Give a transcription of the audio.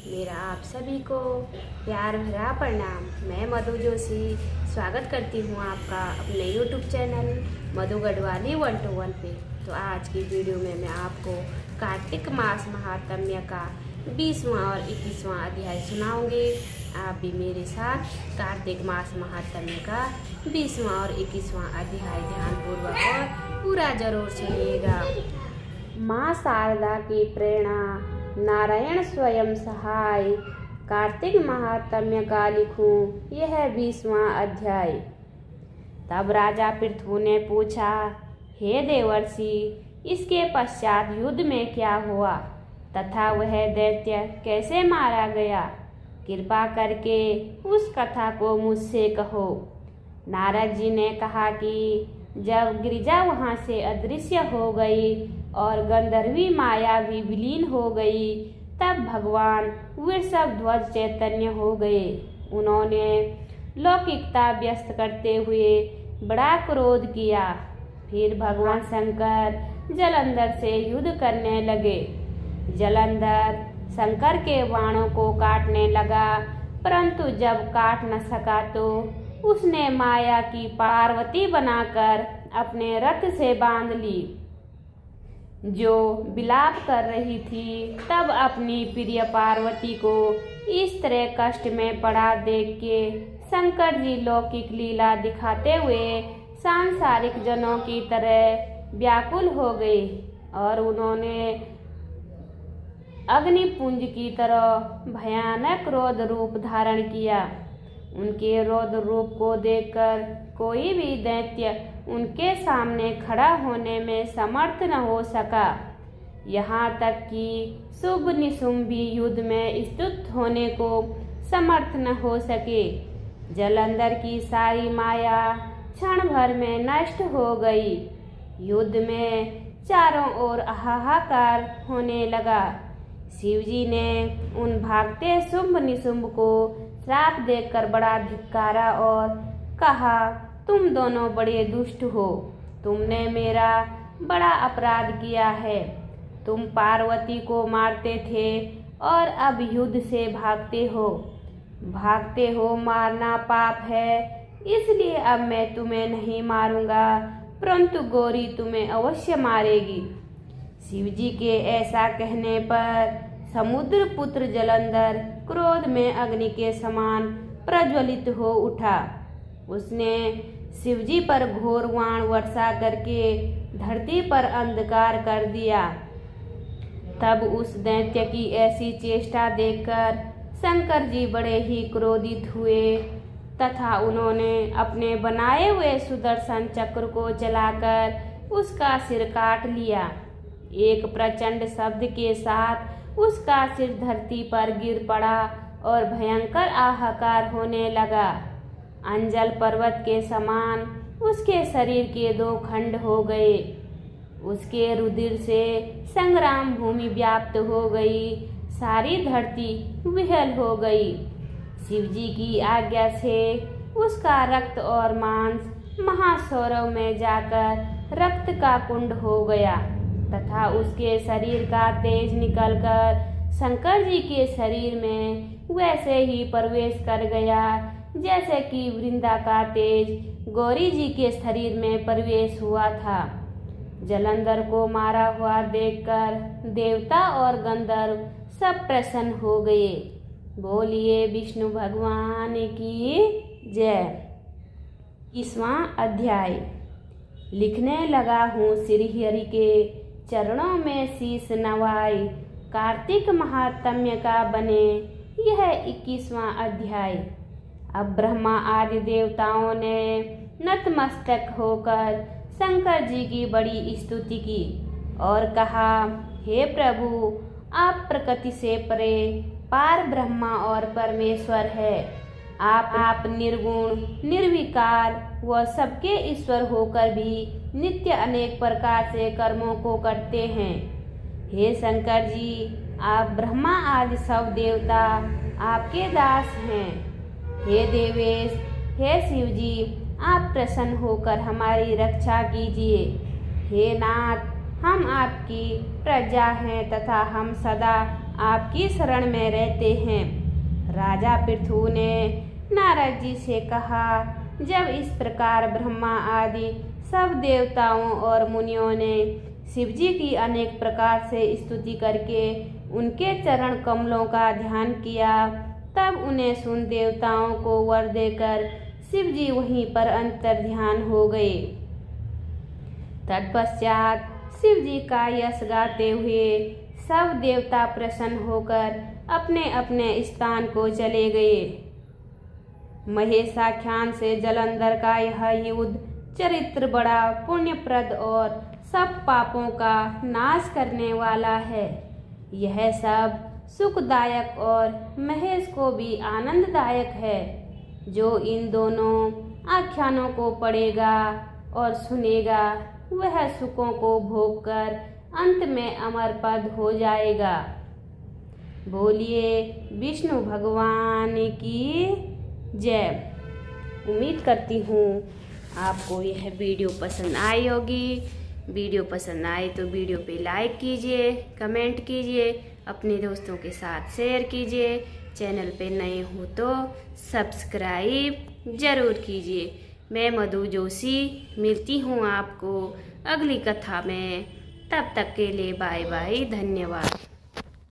मेरा आप सभी को प्यार भरा प्रणाम। मैं मधु जोशी स्वागत करती हूँ आपका अपने यूट्यूब चैनल मधु गढ़वाली 121 पे। तो आज की वीडियो में मैं आपको कार्तिक मास महात्म्य का 20वां और 21वां अध्याय सुनाऊंगी। आप भी मेरे साथ कार्तिक मास महात्म्य का 20वां और 21वां अध्याय ध्यानपूर्वक और पूरा जरूर सुनिएगा। माँ शारदा की प्रेरणा, नारायण स्वयं सहाय। कार्तिक महात्म्य का लिखूं यह 20वां अध्याय। तब राजा पृथु ने पूछा, हे देवर्षि, इसके पश्चात युद्ध में क्या हुआ तथा वह दैत्य कैसे मारा गया? कृपा करके उस कथा को मुझसे कहो। नारद जी ने कहा कि जब गिरिजा वहाँ से अदृश्य हो गई और गंधर्वी माया भी विलीन हो गई, तब भगवान वृषभध्वज चैतन्य हो गए। उन्होंने लौकिकता व्यस्त करते हुए बड़ा क्रोध किया। फिर भगवान शंकर जलंधर से युद्ध करने लगे। जलंधर शंकर के बाणों को काटने लगा, परंतु जब काट न सका तो उसने माया की पार्वती बनाकर अपने रथ से बांध ली, जो विलाप कर रही थी। तब अपनी प्रिय पार्वती को इस तरह कष्ट में पड़ा देख के शंकर जी लौकिक लीला दिखाते हुए सांसारिक जनों की तरह व्याकुल हो गए और उन्होंने अग्निपुंज की तरह भयानक रौद्र रूप धारण किया। उनके रौद्र रूप को देखकर कोई भी दैत्य उनके सामने खड़ा होने में समर्थ न हो सका। यहाँ तक कि शुभ निशुंभ भी युद्ध में स्तुत होने को समर्थ न हो सके। जलंधर की सारी माया क्षण भर में नष्ट हो गई। युद्ध में चारों ओर हाहाकार होने लगा। शिवजी ने उन भागते शुंभ निशुंभ को श्राप देकर बड़ा धिक्कारा और कहा, तुम दोनों बड़े दुष्ट हो। तुमने मेरा बड़ा अपराध किया है। तुम पार्वती को मारते थे और अब युद्ध से भागते हो। भागते हो, मारना पाप है, इसलिए अब मैं तुम्हें नहीं मारूंगा, परंतु गौरी तुम्हें अवश्य मारेगी। शिवजी के ऐसा कहने पर समुद्र पुत्र जलंधर क्रोध में अग्नि के समान प्रज्वलित हो उठा। उसने शिवजी पर घोर बाण वर्षा करके धरती पर अंधकार कर दिया। तब उस दैत्य की ऐसी चेष्टा देखकर शंकर जी बड़े ही क्रोधित हुए तथा उन्होंने अपने बनाए हुए सुदर्शन चक्र को चलाकर उसका सिर काट लिया। एक प्रचंड शब्द के साथ उसका सिर धरती पर गिर पड़ा और भयंकर हाहाकार होने लगा। अंजल पर्वत के समान उसके शरीर के 2 खंड हो गए। उसके रुधिर से संग्राम भूमि व्याप्त हो गई। सारी धरती विहल हो गई। शिवजी की आज्ञा से उसका रक्त और मांस महासौरव में जाकर रक्त का कुंड हो गया तथा उसके शरीर का तेज निकलकर शंकर जी के शरीर में वैसे ही प्रवेश कर गया जैसे कि वृंदा का तेज गौरी जी के शरीर में प्रवेश हुआ था। जलंधर को मारा हुआ देखकर देवता और गंधर्व सब प्रसन्न हो गए। बोलिए विष्णु भगवान की जय। 21वां अध्याय। लिखने लगा हूँ श्री हरि के चरणों में शीश नवाई। कार्तिक महात्म्य का बने यह 21वां अध्याय। अब ब्रह्मा आदि देवताओं ने नतमस्तक होकर शंकर जी की बड़ी स्तुति की और कहा, हे प्रभु, आप प्रकृति से परे पार ब्रह्मा और परमेश्वर है। आप निर्गुण निर्विकार व सबके ईश्वर होकर भी नित्य अनेक प्रकार से कर्मों को करते हैं। हे शंकर जी, आप ब्रह्मा आदि सब देवता आपके दास हैं। हे देवेश, हे शिव जी, आप प्रसन्न होकर हमारी रक्षा कीजिए। हे नाथ, हम आपकी प्रजा हैं तथा हम सदा आपकी शरण में रहते हैं। राजा पृथु ने नारद जी से कहा, जब इस प्रकार ब्रह्मा आदि सब देवताओं और मुनियों ने शिव जी की अनेक प्रकार से स्तुति करके उनके चरण कमलों का ध्यान किया, तब उन्हें सुन देवताओं को वर देकर शिव जी वहीं पर अंतर ध्यान हो गए। तत्पश्चात शिव जी का यश गाते हुए सब देवता प्रसन्न होकर अपने अपने स्थान को चले गए। महेशाख्यान से जलंधर का यह युद्ध चरित्र बड़ा पुण्यप्रद और सब पापों का नाश करने वाला है। यह सब सुखदायक और महेश को भी आनंददायक है। जो इन दोनों आख्यानों को पढ़ेगा और सुनेगा वह सुखों को भोगकर अंत में अमर पद हो जाएगा। बोलिए विष्णु भगवान की जय। उम्मीद करती हूँ आपको यह वीडियो पसंद आई होगी। वीडियो पसंद आए तो वीडियो पे लाइक कीजिए, कमेंट कीजिए, अपने दोस्तों के साथ शेयर कीजिए। चैनल पे नए हो तो सब्सक्राइब ज़रूर कीजिए। मैं मधु जोशी मिलती हूँ आपको अगली कथा में। तब तक के लिए बाय बाय, धन्यवाद।